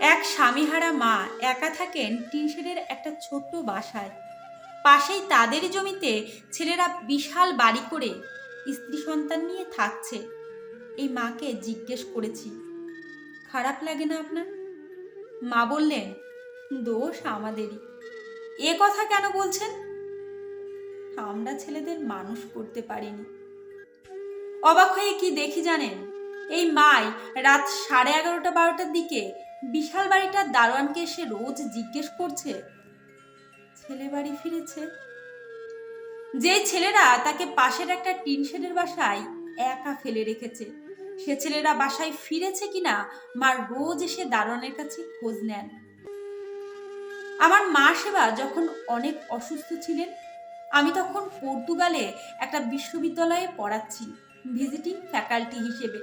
এক স্বামীহারা মা একা থাকেন টিনশেডের একটা ছোট্ট বাসায়। পাশেই তাদেরই জমিতে ছেলেরা বিশাল বাড়ি করে স্ত্রী সন্তান নিয়ে থাকছে। এই মাকে জিজ্ঞেস করেছি, খারাপ লাগে না আপনার? মা বললেন, দোষ আমাদেরই। এ কথা কেন বলছেন? আমরা ছেলেদের মানুষ করতে পারিনি। অবাক হয়ে কি দেখি জানেন? এই মাই রাত 11:30-12টার দিকে বিশাল বাড়িটার দারোয়ানকে এসে রোজ জিজ্ঞেস করছে, ছেলে বাড়ি ফিরেছে? যে ছেলেরা তাকে পাশের একটা টিন শেডের বাসায় একা ফেলে রেখেছে, সে ছেলেরা বাসায় ফিরেছে কিনা মা রোজ এসে দারোয়ানের কাছে খোঁজ নেন। আমার মা সেবা যখন অনেক অসুস্থ ছিলেন, আমি তখন পর্তুগালে একটা বিশ্ববিদ্যালয়ে পড়াচ্ছি ভিজিটিং ফ্যাকাল্টি হিসেবে।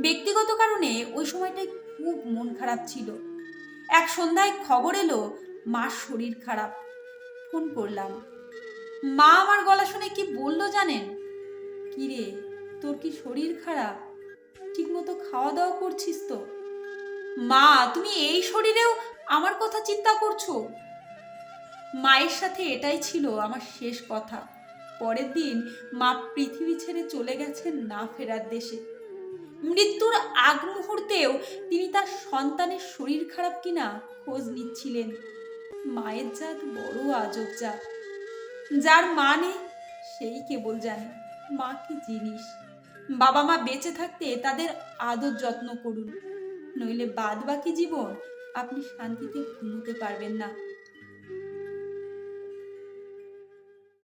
ব্যক্তিগত কারণে ওই সময়টায় খুব মন খারাপ ছিল। এক সন্ধ্যায় খবর এলো মার শরীর খারাপ। ফোন করলাম। মা আমার গলা শুনে কি বলল জানেন? কিরে, তোর কি শরীর খারাপ? ঠিক মতো খাওয়া দাওয়া করছিস তো? মা, তুমি এই শরীরেও আমার কথা চিন্তা করছো? মায়ের সাথে এটাই ছিল আমার শেষ কথা। পরের দিন মা পৃথিবী ছেড়ে চলে গেছেন না ফেরার দেশে। মৃত্যুর আগ মুহূর্তেও তিনি তার সন্তানের শরীর খারাপ কিনা খোঁজ নিচ্ছিলেন। মায়ের জাত বড় আজব জাত। যার মা নেই সেই কেবল জানে মা কি জিনিস। বাবা মা বেঁচে থাকতে তাদের আদর যত্ন করুন, নইলে বাদ বাকি জীবন আপনি শান্তিতে ঘুমোতে পারবেন না।